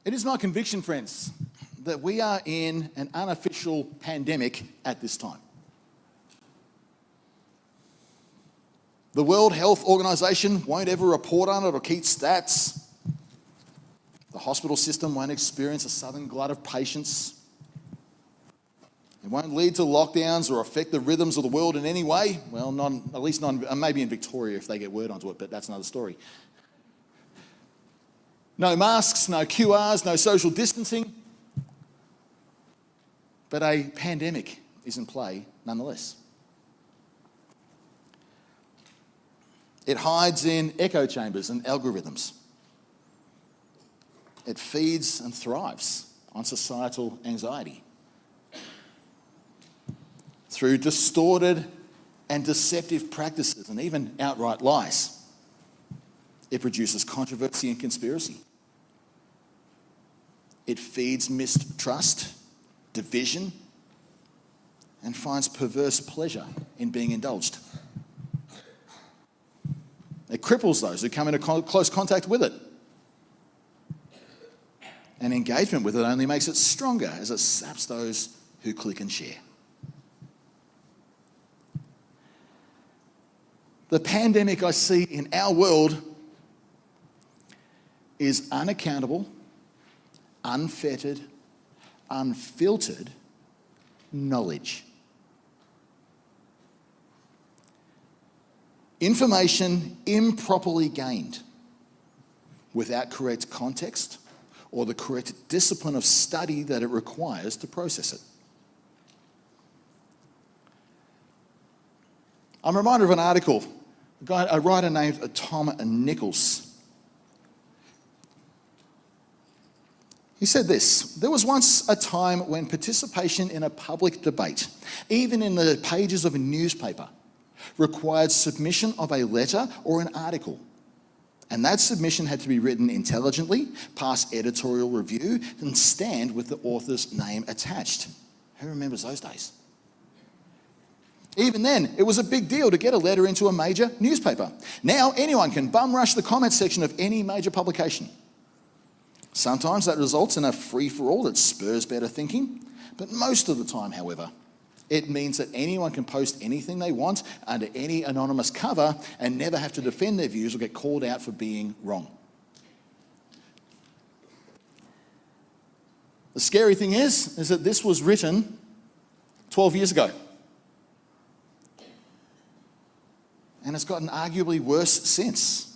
It is my conviction, friends, that we are in an unofficial pandemic at this time. The World Health Organization won't ever report on it or keep stats. The hospital system won't experience a sudden glut of patients. It won't lead to lockdowns or affect the rhythms of the world in any way. Well, at least maybe in Victoria if they get word onto it, but that's another story. No masks, no QRs, no social distancing. But a pandemic is in play nonetheless. It hides in echo chambers and algorithms. It feeds and thrives on societal anxiety. Through distorted and deceptive practices and even outright lies, it produces controversy and conspiracy. It feeds mistrust, division, and finds perverse pleasure in being indulged. It cripples those who come into close contact with it. And engagement with it only makes it stronger as it saps those who click and share. The pandemic I see in our world is unaccountable, unfettered, unfiltered knowledge. Information improperly gained without correct context or the correct discipline of study that it requires to process it. I'm reminded of an article, a writer named Tom Nichols. He said this: "There was once a time when participation in a public debate, even in the pages of a newspaper, required submission of a letter or an article. And that submission had to be written intelligently, pass editorial review, and stand with the author's name attached." Who remembers those days? Even then, it was a big deal to get a letter into a major newspaper. Now, anyone can bum rush the comment section of any major publication. Sometimes that results in a free-for-all that spurs better thinking, but most of the time, however, it means that anyone can post anything they want under any anonymous cover and never have to defend their views or get called out for being wrong. The scary thing is that this was written 12 years ago. And it's gotten arguably worse since.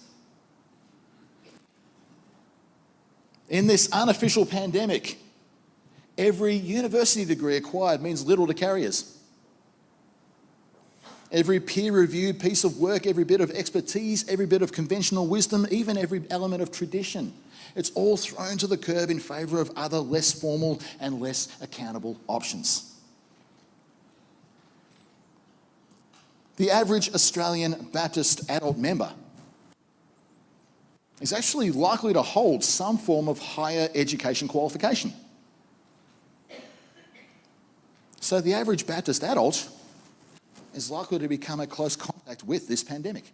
In this unofficial pandemic, every university degree acquired means little to carriers. Every peer-reviewed piece of work, every bit of expertise, every bit of conventional wisdom, even every element of tradition, it's all thrown to the curb in favour of other less formal and less accountable options. The average Australian Baptist adult member is actually likely to hold some form of higher education qualification. So the average Baptist adult is likely to become in close contact with this pandemic.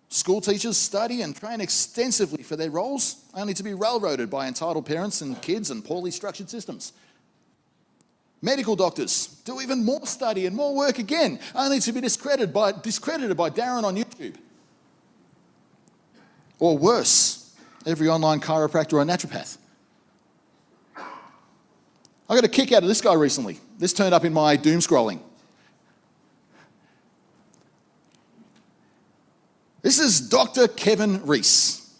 School teachers study and train extensively for their roles, only to be railroaded by entitled parents and kids and poorly structured systems. Medical doctors do even more study and more work again, only to be discredited by Darren on YouTube. Or worse, every online chiropractor or naturopath. I got a kick out of this guy recently. This turned up in my doom scrolling. This is Dr. Kevin Reese.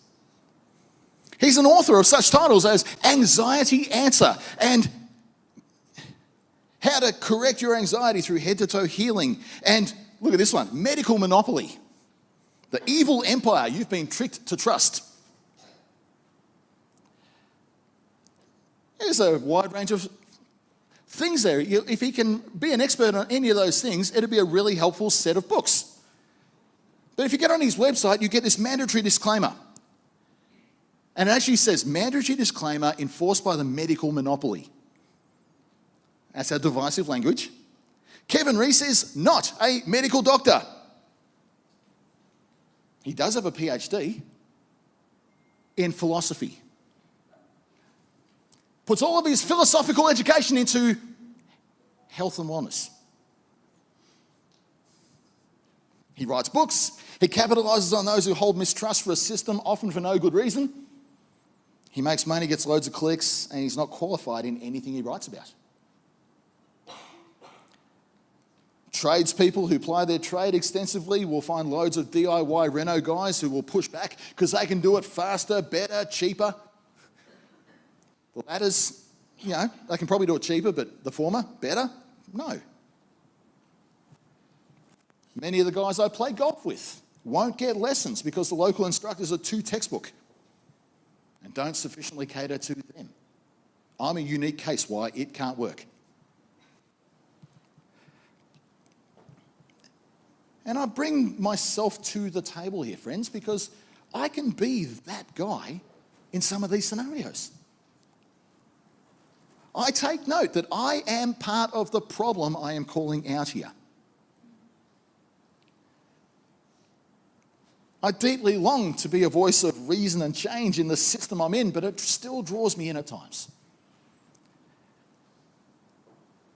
He's an author of such titles as Anxiety Answer and How to Correct Your Anxiety Through Head-to-Toe Healing. And look at this one, Medical Monopoly. The Evil Empire You've Been Tricked to Trust. There's a wide range of things there. If he can be an expert on any of those things, it'd be a really helpful set of books. But if you get on his website, you get this mandatory disclaimer. And it actually says, mandatory disclaimer enforced by the medical monopoly. That's our divisive language. Kevin Reese is not a medical doctor. He does have a PhD. in philosophy. Puts all of his philosophical education into health and wellness. He writes books. He capitalizes on those who hold mistrust for a system, often for no good reason. He makes money, gets loads of clicks, and he's not qualified in anything he writes about. Tradespeople who ply their trade extensively will find loads of DIY reno guys who will push back because they can do it faster, better, cheaper. The latters, they can probably do it cheaper, but the former, better? No. Many of the guys I play golf with won't get lessons because the local instructors are too textbook and don't sufficiently cater to them. I'm a unique case why it can't work. And I bring myself to the table here, friends, because I can be that guy in some of these scenarios. I take note that I am part of the problem I am calling out here. I deeply long to be a voice of reason and change in the system I'm in, but it still draws me in at times.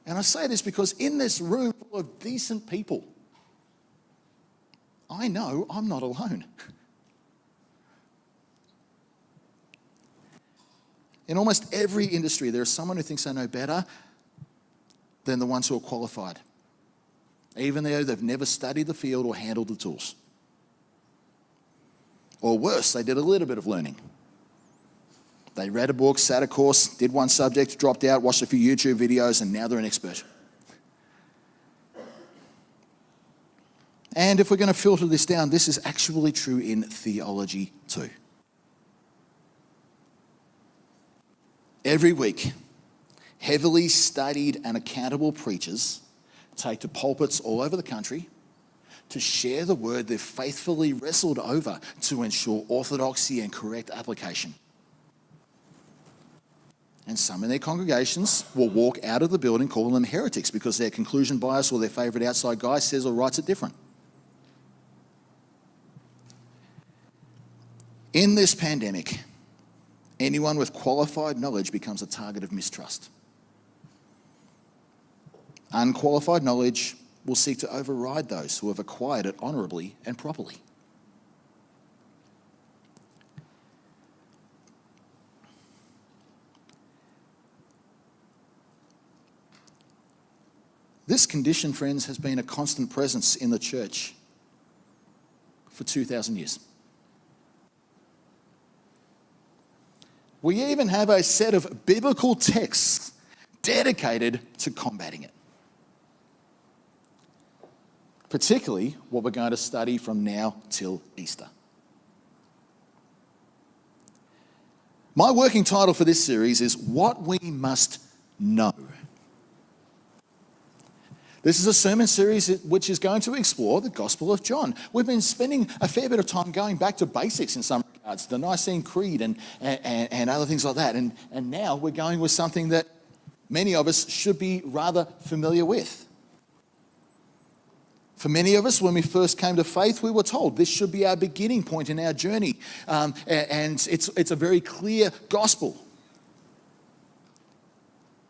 And I say this because in this room full of decent people, I know I'm not alone. In almost every industry, there is someone who thinks they know better than the ones who are qualified, even though they've never studied the field or handled the tools. Or worse, they did a little bit of learning. They read a book, sat a course, did one subject, dropped out, watched a few YouTube videos, and now they're an expert. And if we're going to filter this down, this is actually true in theology too. Every week, heavily studied and accountable preachers take to pulpits all over the country to share the word they've faithfully wrestled over to ensure orthodoxy and correct application. And some in their congregations will walk out of the building calling them heretics because their conclusion bias or their favourite outside guy says or writes it different. In this pandemic, anyone with qualified knowledge becomes a target of mistrust. Unqualified knowledge will seek to override those who have acquired it honourably and properly. This condition, friends, has been a constant presence in the church for 2,000 years. We even have a set of biblical texts dedicated to combating it. Particularly what we're going to study from now till Easter. My working title for this series is What We Must Know. This is a sermon series which is going to explore the Gospel of John. We've been spending a fair bit of time going back to basics in some regards, the Nicene Creed and other things like that. And now we're going with something that many of us should be rather familiar with. For many of us, when we first came to faith, we were told this should be our beginning point in our journey. And it's a very clear gospel.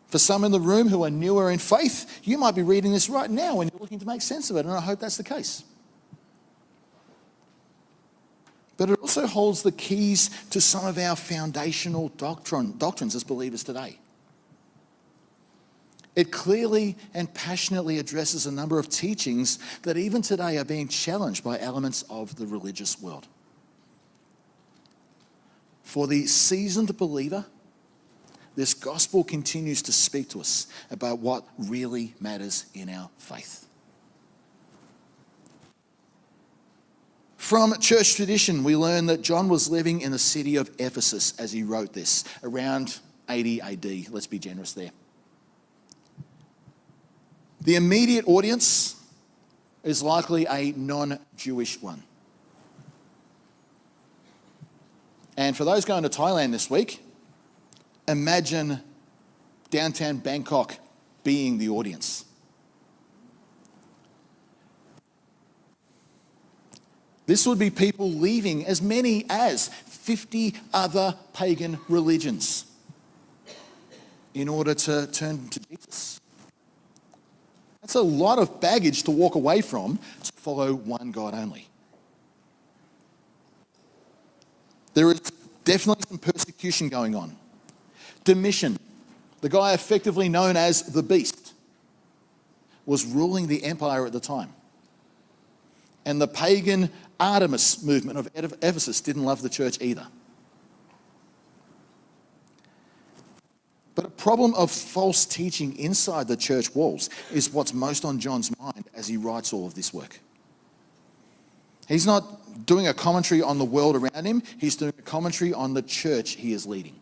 For some in the room who are newer in faith, you might be reading this right now and you're looking to make sense of it, and I hope that's the case. But it also holds the keys to some of our foundational doctrines as believers today. It clearly and passionately addresses a number of teachings that even today are being challenged by elements of the religious world. For the seasoned believer, this gospel continues to speak to us about what really matters in our faith. From church tradition, we learn that John was living in the city of Ephesus as he wrote this, around 80 AD. Let's be generous there. The immediate audience is likely a non-Jewish one. And for those going to Thailand this week, imagine downtown Bangkok being the audience. This would be people leaving as many as 50 other pagan religions in order to turn to Jesus. That's a lot of baggage to walk away from to follow one God only. There is definitely some persecution going on. Domitian, the guy effectively known as the Beast, was ruling the empire at the time. And the pagan Artemis movement of Ephesus didn't love the church either. But a problem of false teaching inside the church walls is what's most on John's mind as he writes all of this work. He's not doing a commentary on the world around him, he's doing a commentary on the church he is leading.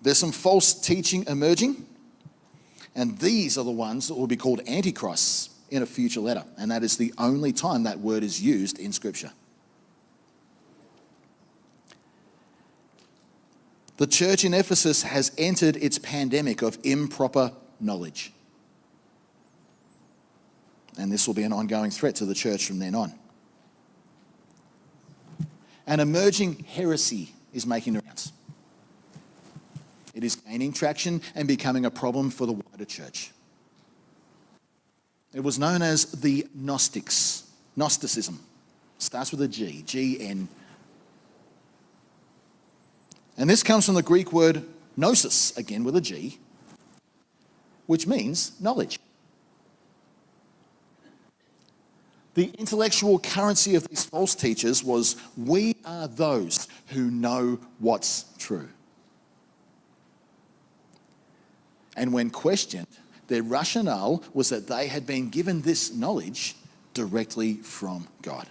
There's some false teaching emerging, and these are the ones that will be called antichrists in a future letter, and that is the only time that word is used in Scripture. The church in Ephesus has entered its pandemic of improper knowledge. And this will be an ongoing threat to the church from then on. An emerging heresy is making the rounds. It is gaining traction and becoming a problem for the wider church. It was known as the Gnostics. Gnosticism. Starts with a G. G-N. And this comes from the Greek word gnosis, again with a G, which means knowledge. The intellectual currency of these false teachers was, we are those who know what's true. And when questioned, their rationale was that they had been given this knowledge directly from God.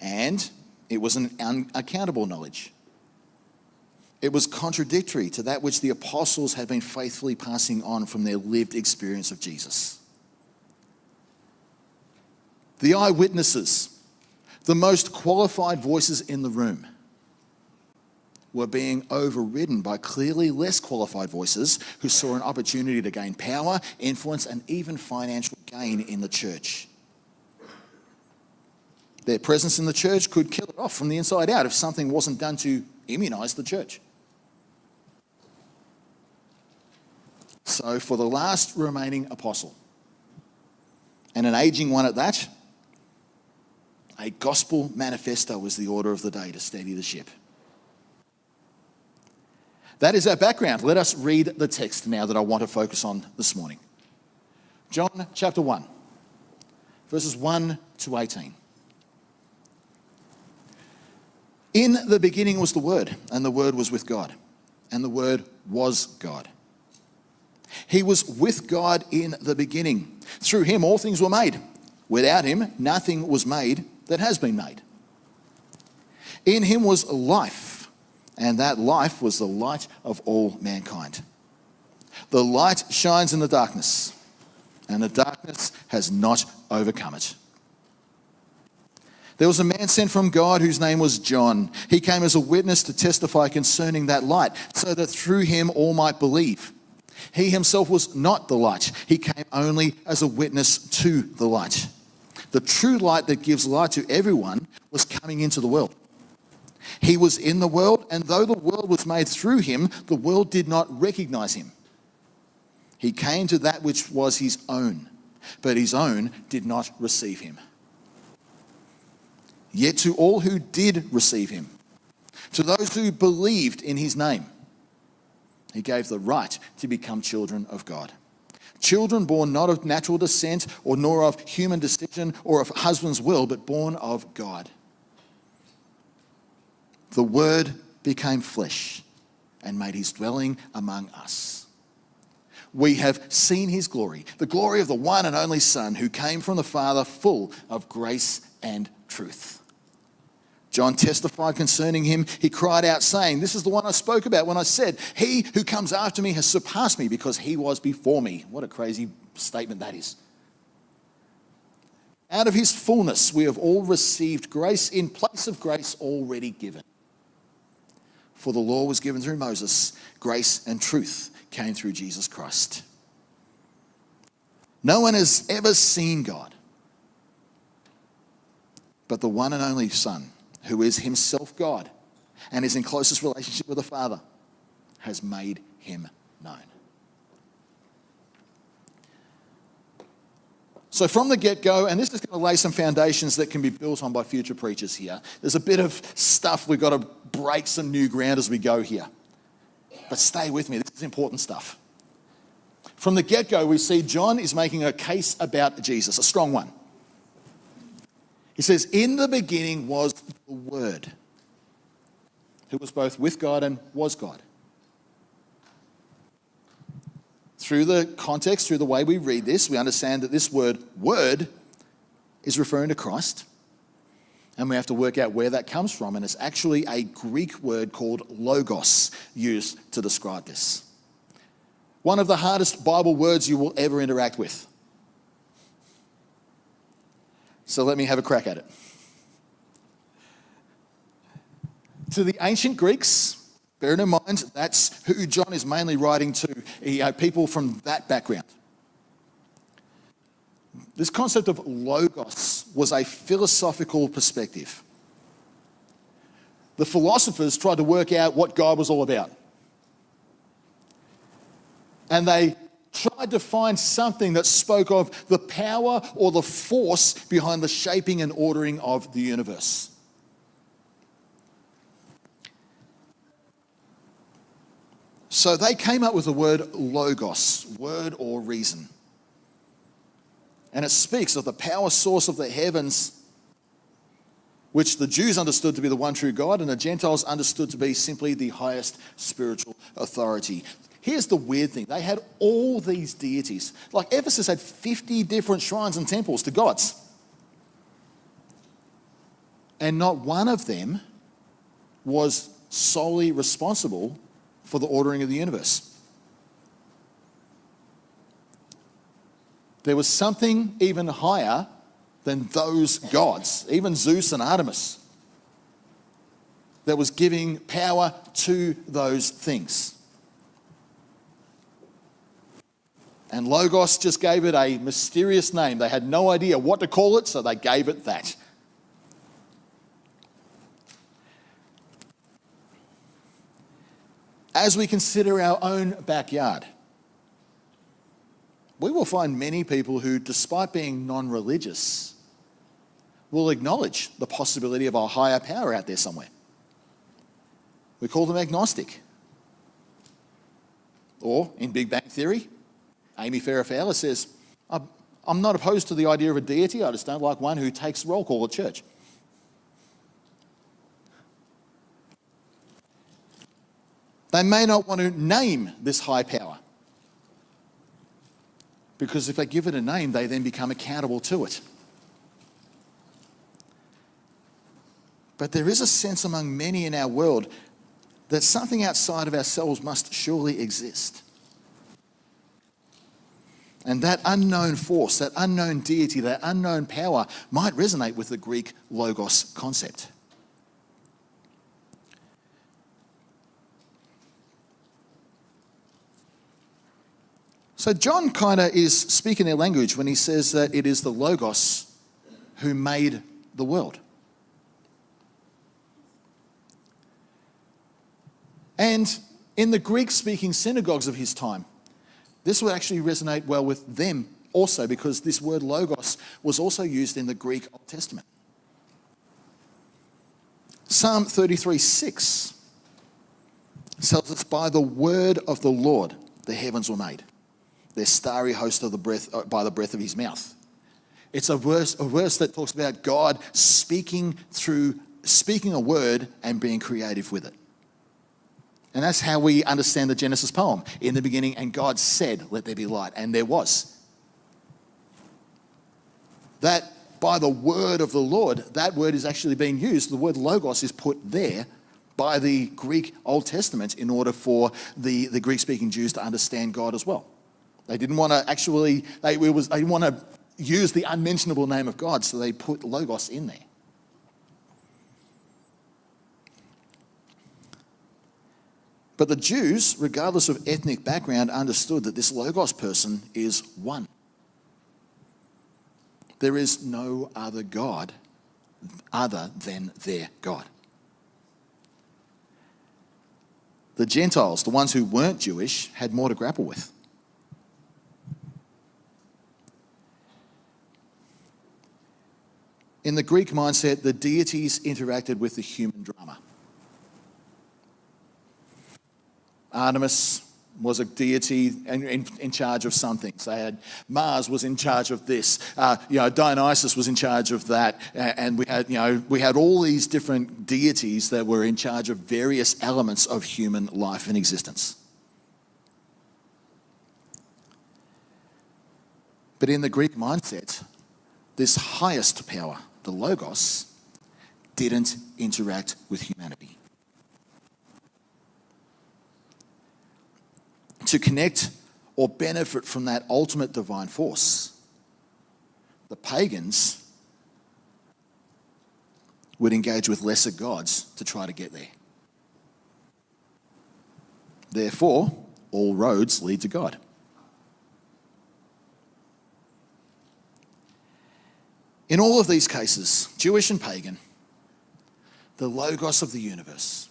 And it was an unaccountable knowledge. It was contradictory to that which the apostles had been faithfully passing on from their lived experience of Jesus. The eyewitnesses, the most qualified voices in the room, were being overridden by clearly less qualified voices who saw an opportunity to gain power, influence, and even financial gain in the church. Their presence in the church could kill it off from the inside out if something wasn't done to immunize the church. So for the last remaining apostle, and an aging one at that, a gospel manifesto was the order of the day to steady the ship. That is our background. Let us read the text now that I want to focus on this morning. John chapter 1, verses 1 to 18. In the beginning was the Word, and the Word was with God, and the Word was God. He was with God in the beginning. Through him all things were made. Without him nothing was made that has been made. In him was life, and that life was the light of all mankind. The light shines in the darkness, and the darkness has not overcome it. There was a man sent from God whose name was John. He came as a witness to testify concerning that light, so that through him all might believe. He himself was not the light. He came only as a witness to the light. The true light that gives light to everyone was coming into the world. He was in the world, and though the world was made through him, the world did not recognize him. He came to that which was his own, but his own did not receive him. Yet to all who did receive him, to those who believed in his name, he gave the right to become children of God. Children born not of natural descent, or nor of human decision, or of husband's will, but born of God. The Word became flesh and made his dwelling among us. We have seen his glory, the glory of the one and only Son who came from the Father, full of grace and truth. John testified concerning him. He cried out saying, "This is the one I spoke about when I said, 'He who comes after me has surpassed me because he was before me.'" What a crazy statement that is. Out of his fullness we have all received grace in place of grace already given. For the law was given through Moses, grace and truth came through Jesus Christ. No one has ever seen God. But the one and only Son, who is himself God and is in closest relationship with the Father, has made him known. So from the get-go, and this is going to lay some foundations that can be built on by future preachers here. There's a bit of stuff we've got to break some new ground as we go here. But stay with me, this is important stuff. From the get-go, we see John is making a case about Jesus, a strong one. He says, in the beginning was the Word, who was both with God and was God. Through the context, through the way we read this, we understand that this word is referring to Christ. And we have to work out where that comes from. And it's actually a Greek word called logos used to describe this. One of the hardest Bible words you will ever interact with. So let me have a crack at it. To the ancient Greeks, bearing in mind that's who John is mainly writing to, people from that background. This concept of logos was a philosophical perspective. The philosophers tried to work out what God was all about. And they tried to find something that spoke of the power or the force behind the shaping and ordering of the universe. So they came up with the word logos, word or reason. And it speaks of the power source of the heavens, which the Jews understood to be the one true God, and the Gentiles understood to be simply the highest spiritual authority. Here's the weird thing. They had all these deities. Like Ephesus had 50 different shrines and temples to gods. And not one of them was solely responsible for the ordering of the universe. There was something even higher than those gods, even Zeus and Artemis, that was giving power to those things. And Logos just gave it a mysterious name. They had no idea what to call it, so they gave it that. As we consider our own backyard, we will find many people who, despite being non-religious, will acknowledge the possibility of a higher power out there somewhere. We call them agnostic. Or, in Big Bang Theory, Amy Farrah Fowler says, I'm not opposed to the idea of a deity, I just don't like one who takes roll call at church. They may not want to name this high power, because if they give it a name, they then become accountable to it. But there is a sense among many in our world that something outside of ourselves must surely exist. And that unknown force, that unknown deity, that unknown power might resonate with the Greek logos concept. So John kind of is speaking their language when he says that it is the Logos who made the world. And in the Greek-speaking synagogues of his time, this would actually resonate well with them also, because this word Logos was also used in the Greek Old Testament. Psalm 33:6 tells us, by the word of the Lord the heavens were made, their starry host of the breath, by the breath of his mouth. It's a verse that talks about God speaking a word and being creative with it. And that's how we understand the Genesis poem. In the beginning, and God said, let there be light, and there was. That by the word of the Lord, that word is actually being used. The word logos is put there by the Greek Old Testament in order for the Greek-speaking Jews to understand God as well. They didn't want to they didn't want to use the unmentionable name of God, so they put logos in there. But the Jews, regardless of ethnic background, understood that this logos person is one. There is no other God other than their God. The Gentiles, the ones who weren't Jewish, had more to grapple with. In the Greek mindset, the deities interacted with the human drama. Artemis was a deity in charge of some things. They had Mars was in charge of this. Dionysus was in charge of that, and we had all these different deities that were in charge of various elements of human life and existence. But in the Greek mindset, this highest power, the Logos, didn't interact with humanity. To connect or benefit from that ultimate divine force, the pagans would engage with lesser gods to try to get there. Therefore, all roads lead to God. In all of these cases, Jewish and pagan, the Logos of the universe,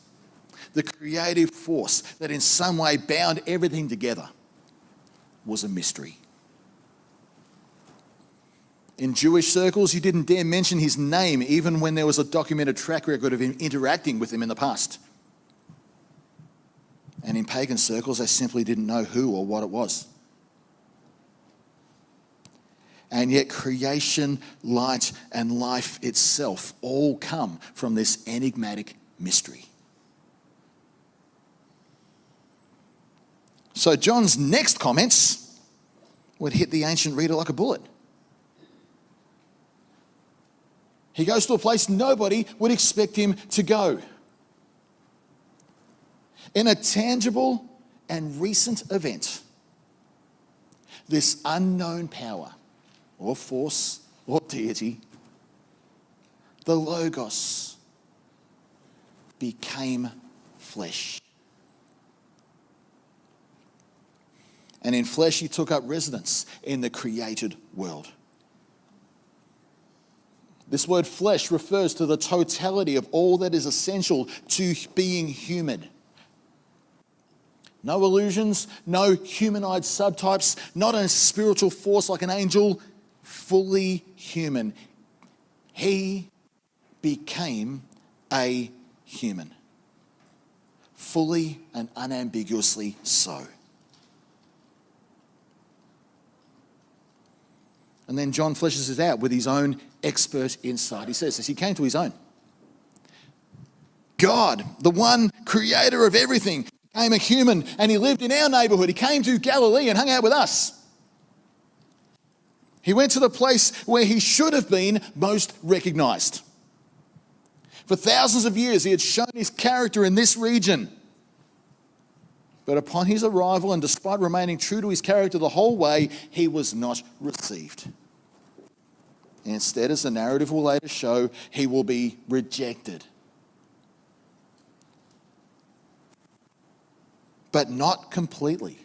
the creative force that in some way bound everything together, was a mystery. In Jewish circles, you didn't dare mention his name even when there was a documented track record of him interacting with him in the past. And in pagan circles, they simply didn't know who or what it was. And yet creation, light, and life itself all come from this enigmatic mystery. So John's next comments would hit the ancient reader like a bullet. He goes to a place nobody would expect him to go. In a tangible and recent event, this unknown power or force or deity, the Logos, became flesh. And in flesh, he took up residence in the created world. This word flesh refers to the totality of all that is essential to being human. No illusions, no humanoid subtypes, not a spiritual force like an angel, fully human. He became a human. Fully and unambiguously so. And then John fleshes it out with his own expert insight. He says this, he came to his own. God, the one creator of everything, became a human and he lived in our neighborhood. He came to Galilee and hung out with us. He went to the place where he should have been most recognized. For thousands of years, he had shown his character in this region. But upon his arrival, and despite remaining true to his character the whole way, he was not received. Instead, as the narrative will later show, he will be rejected. But not completely.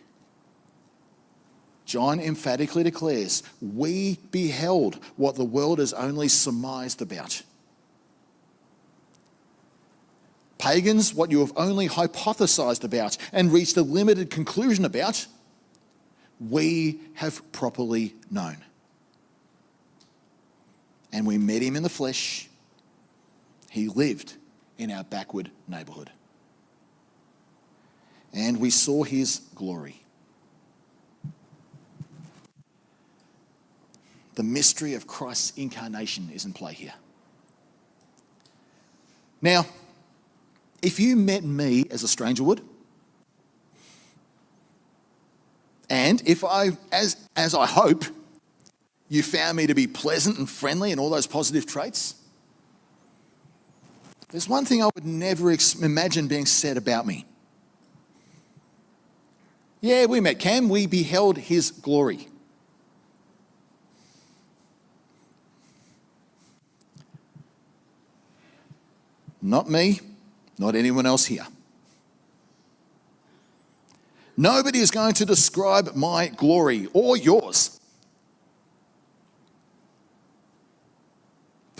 John emphatically declares, we beheld what the world has only surmised about. Pagans, what you have only hypothesized about and reached a limited conclusion about, we have properly known. And we met him in the flesh. He lived in our backward neighborhood. And we saw his glory. The mystery of Christ's incarnation is in play here. Now, if you met me as a stranger would, and if as I hope, you found me to be pleasant and friendly and all those positive traits, there's one thing I would never imagine being said about me. Yeah, we met Cam, we beheld his glory. Not me. Not anyone else here. Nobody is going to describe my glory or yours.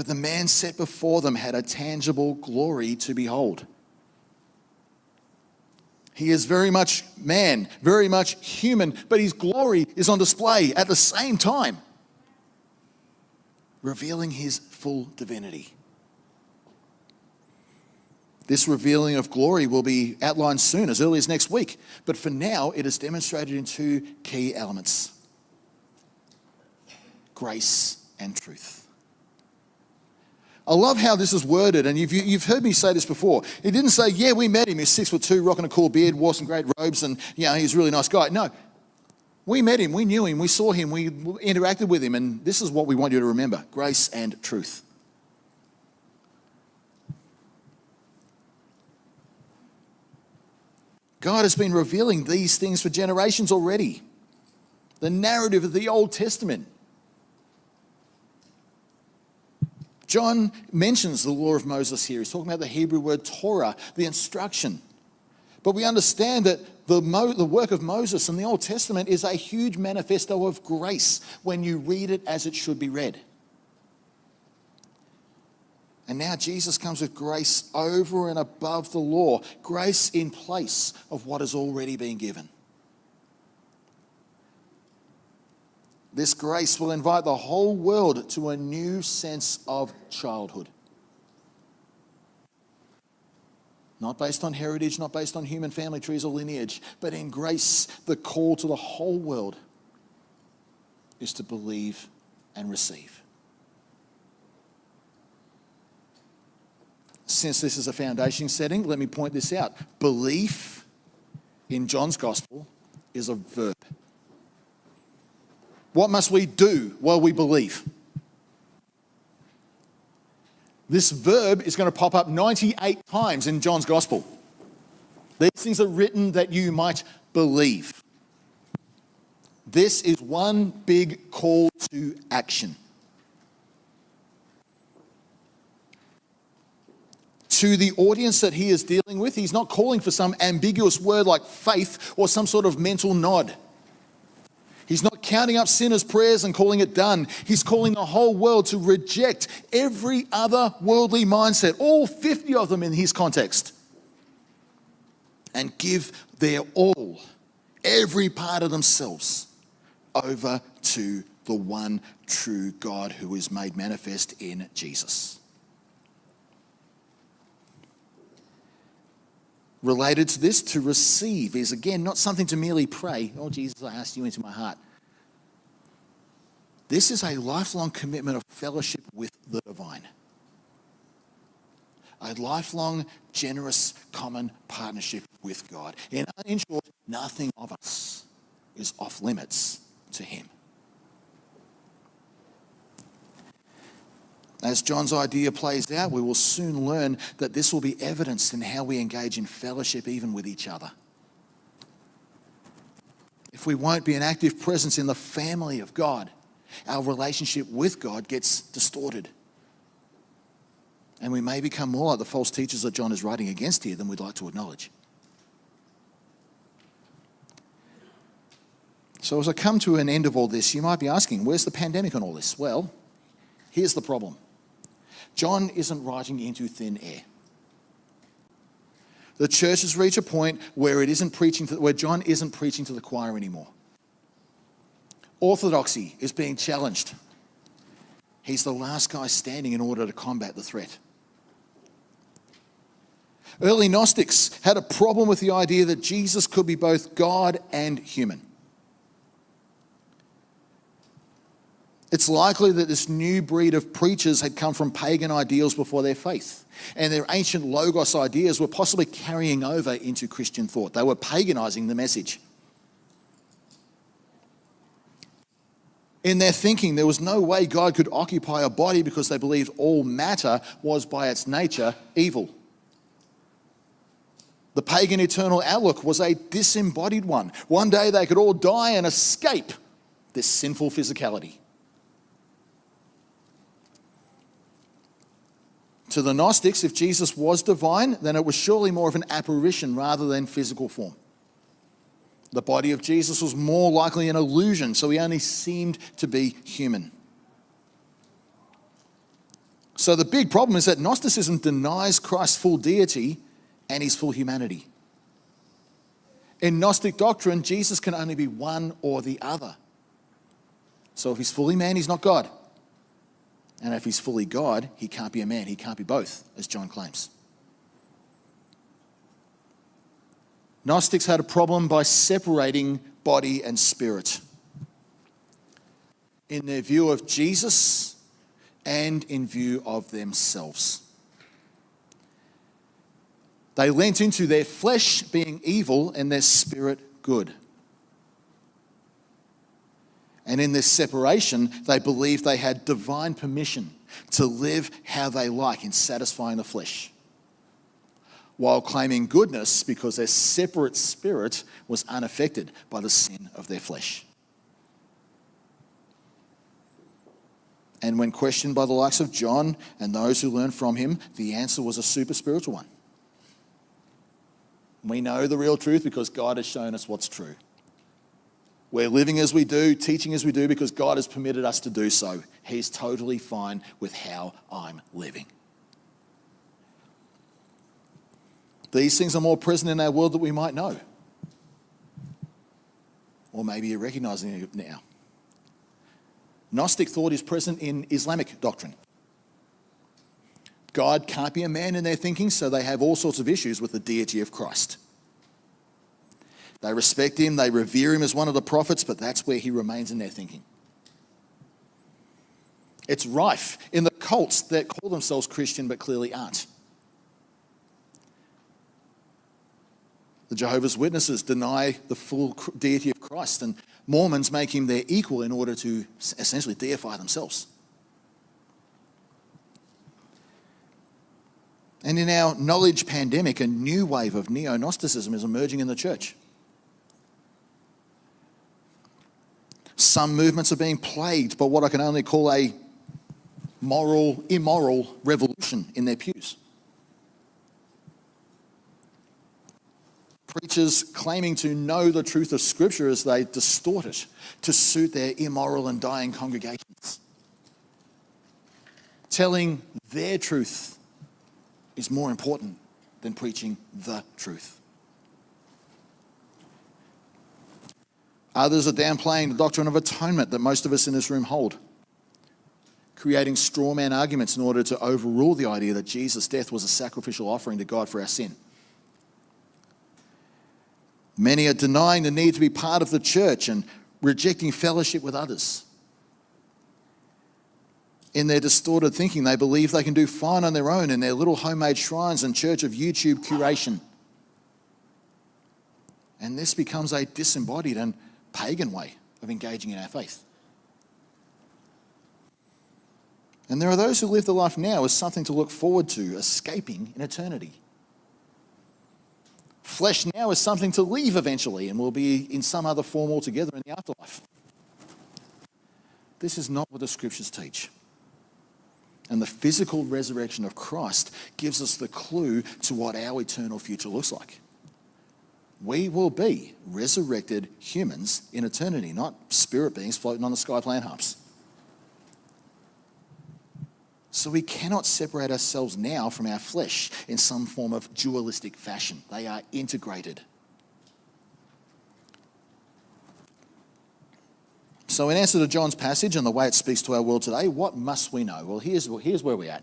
But the man set before them had a tangible glory to behold. He is very much man, very much human, but his glory is on display at the same time, revealing his full divinity. This revealing of glory will be outlined soon, as early as next week. But for now, it is demonstrated in two key elements: grace and truth. I love how this is worded, and you've heard me say this before. It didn't say, yeah, we met him, he's 6'2", rocking a cool beard, wore some great robes, and he's a really nice guy. No, we met him, we knew him, we saw him, we interacted with him, and this is what we want you to remember: grace and truth. God has been revealing these things for generations already. The narrative of the Old Testament. John mentions the law of Moses here. He's talking about the Hebrew word Torah, the instruction. But we understand that the work of Moses in the Old Testament is a huge manifesto of grace when you read it as it should be read. And now Jesus comes with grace over and above the law, grace in place of what has already been given. This grace will invite the whole world to a new sense of childhood. Not based on heritage, not based on human family trees or lineage, but in grace, the call to the whole world is to believe and receive. Since this is a foundation setting, let me point this out. Belief in John's gospel is a verb. What must we do while we believe? This verb is going to pop up 98 times in John's gospel. These things are written that you might believe. This is one big call to action. To the audience that he is dealing with, he's not calling for some ambiguous word like faith or some sort of mental nod. He's not counting up sinners' prayers and calling it done. He's calling the whole world to reject every other worldly mindset, all 50 of them in his context, and give their all, every part of themselves, over to the one true God who is made manifest in Jesus. Related to this, to receive is again not something to merely pray, oh Jesus, I asked you into my heart. This is a lifelong commitment of fellowship with the divine. A lifelong, generous, common partnership with God. In short, nothing of us is off limits to him. As John's idea plays out, we will soon learn that this will be evidenced in how we engage in fellowship even with each other. If we won't be an active presence in the family of God, our relationship with God gets distorted. And we may become more like the false teachers that John is writing against here than we'd like to acknowledge. So as I come to an end of all this, you might be asking, where's the pandemic on all this? Well, here's the problem. John isn't writing into thin air. The church has reached a point where where John isn't preaching to the choir anymore. Orthodoxy is being challenged. He's the last guy standing in order to combat the threat. Early Gnostics had a problem with the idea that Jesus could be both God and human. It's likely that this new breed of preachers had come from pagan ideals before their faith, and their ancient logos ideas were possibly carrying over into Christian thought. They were paganizing the message. In their thinking, there was no way God could occupy a body because they believed all matter was by its nature evil. The pagan eternal outlook was a disembodied one. One day they could all die and escape this sinful physicality. To the Gnostics, if Jesus was divine, then it was surely more of an apparition rather than physical form. The body of Jesus was more likely an illusion, so he only seemed to be human. So the big problem is that Gnosticism denies Christ's full deity and his full humanity. In Gnostic doctrine, Jesus can only be one or the other. So if he's fully man, he's not God. And if he's fully God, he can't be a man. He can't be both, as John claims. Gnostics had a problem by separating body and spirit in their view of Jesus and in view of themselves. They lent into their flesh being evil and their spirit good. And in this separation, they believed they had divine permission to live how they like in satisfying the flesh, while claiming goodness because their separate spirit was unaffected by the sin of their flesh. And when questioned by the likes of John and those who learned from him, the answer was a super spiritual one. We know the real truth because God has shown us what's true. We're living as we do, teaching as we do because God has permitted us to do so. He's totally fine with how I'm living. These things are more present in our world than we might know. Or maybe you're recognizing it now. Gnostic thought is present in Islamic doctrine. God can't be a man in their thinking, so they have all sorts of issues with the deity of Christ. They respect him, they revere him as one of the prophets, but that's where he remains in their thinking. It's rife in the cults that call themselves Christian but clearly aren't. The Jehovah's Witnesses deny the full deity of Christ, and Mormons make him their equal in order to essentially deify themselves. And in our knowledge pandemic, a new wave of neo-Gnosticism is emerging in the church. Some movements are being plagued by what I can only call a immoral revolution in their pews. Preachers claiming to know the truth of Scripture as they distort it to suit their immoral and dying congregations. Telling their truth is more important than preaching the truth. Others are downplaying the doctrine of atonement that most of us in this room hold, creating straw man arguments in order to overrule the idea that Jesus' death was a sacrificial offering to God for our sin. Many are denying the need to be part of the church and rejecting fellowship with others. In their distorted thinking, they believe they can do fine on their own in their little homemade shrines and church of YouTube curation. And this becomes a disembodied and pagan way of engaging in our faith. And there are those who live the life now as something to look forward to, escaping in eternity. Flesh now is something to leave eventually and will be in some other form altogether in the afterlife. This is not what the Scriptures teach. And the physical resurrection of Christ gives us the clue to what our eternal future looks like. We will be resurrected humans in eternity, not spirit beings floating on the sky playing harps. So we cannot separate ourselves now from our flesh in some form of dualistic fashion. They are integrated. So in answer to John's passage and the way it speaks to our world today, what must we know? Well, here's where we're at.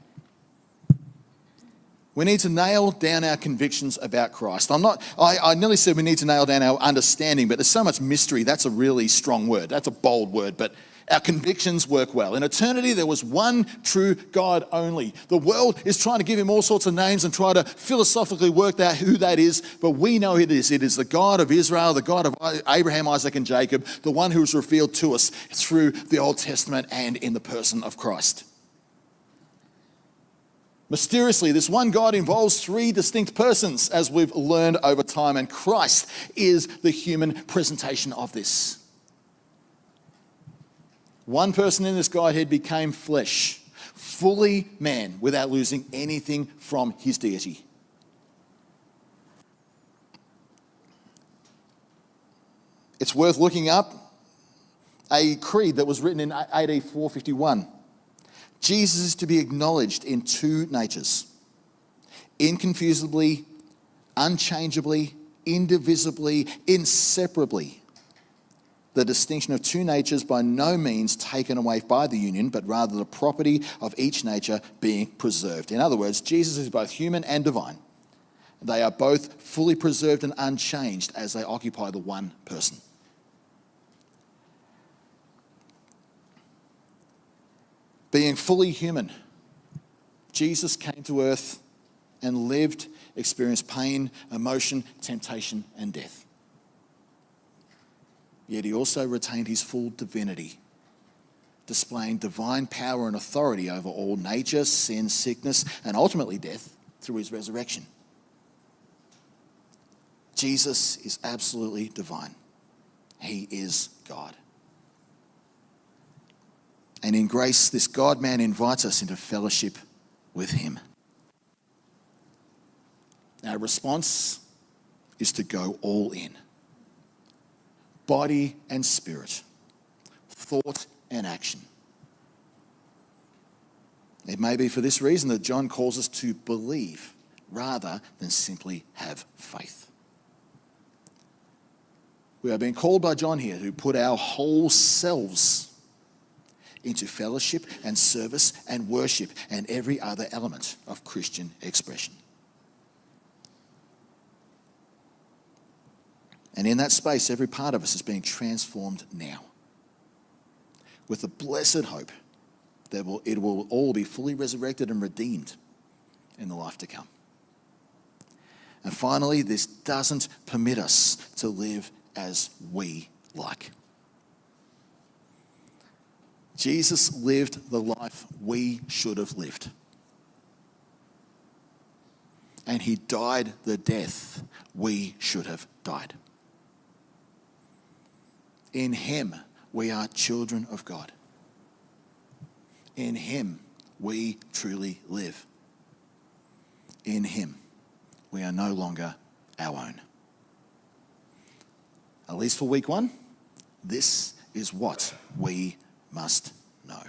We need to nail down our convictions about Christ. I nearly said we need to nail down our understanding, but there's so much mystery. That's a really strong word. That's a bold word, but our convictions work well. In eternity, there was one true God only. The world is trying to give him all sorts of names and try to philosophically work out who that is, but we know who it is. It is the God of Israel, the God of Abraham, Isaac, and Jacob, the one who was revealed to us through the Old Testament and in the person of Christ. Mysteriously, this one God involves three distinct persons, as we've learned over time, and Christ is the human presentation of this. One person in this Godhead became flesh, fully man, without losing anything from his deity. It's worth looking up a creed that was written in AD 451. Jesus is to be acknowledged in two natures: inconfusedly, unchangeably, indivisibly, inseparably. The distinction of two natures by no means taken away by the union, but rather the property of each nature being preserved. In other words, Jesus is both human and divine. They are both fully preserved and unchanged as they occupy the one person. Being fully human, Jesus came to earth and lived, experienced pain, emotion, temptation, and death. Yet he also retained his full divinity, displaying divine power and authority over all nature, sin, sickness, and ultimately death through his resurrection. Jesus is absolutely divine. He is God. And in grace, this God-man invites us into fellowship with him. Our response is to go all in. Body and spirit, thought and action. It may be for this reason that John calls us to believe rather than simply have faith. We are being called by John here to put our whole selves into fellowship and service and worship and every other element of Christian expression. And in that space, every part of us is being transformed now with the blessed hope that it will all be fully resurrected and redeemed in the life to come. And finally, this doesn't permit us to live as we like. Jesus lived the life we should have lived. And he died the death we should have died. In him, we are children of God. In him, we truly live. In him, we are no longer our own. At least for week one, this is what we must know.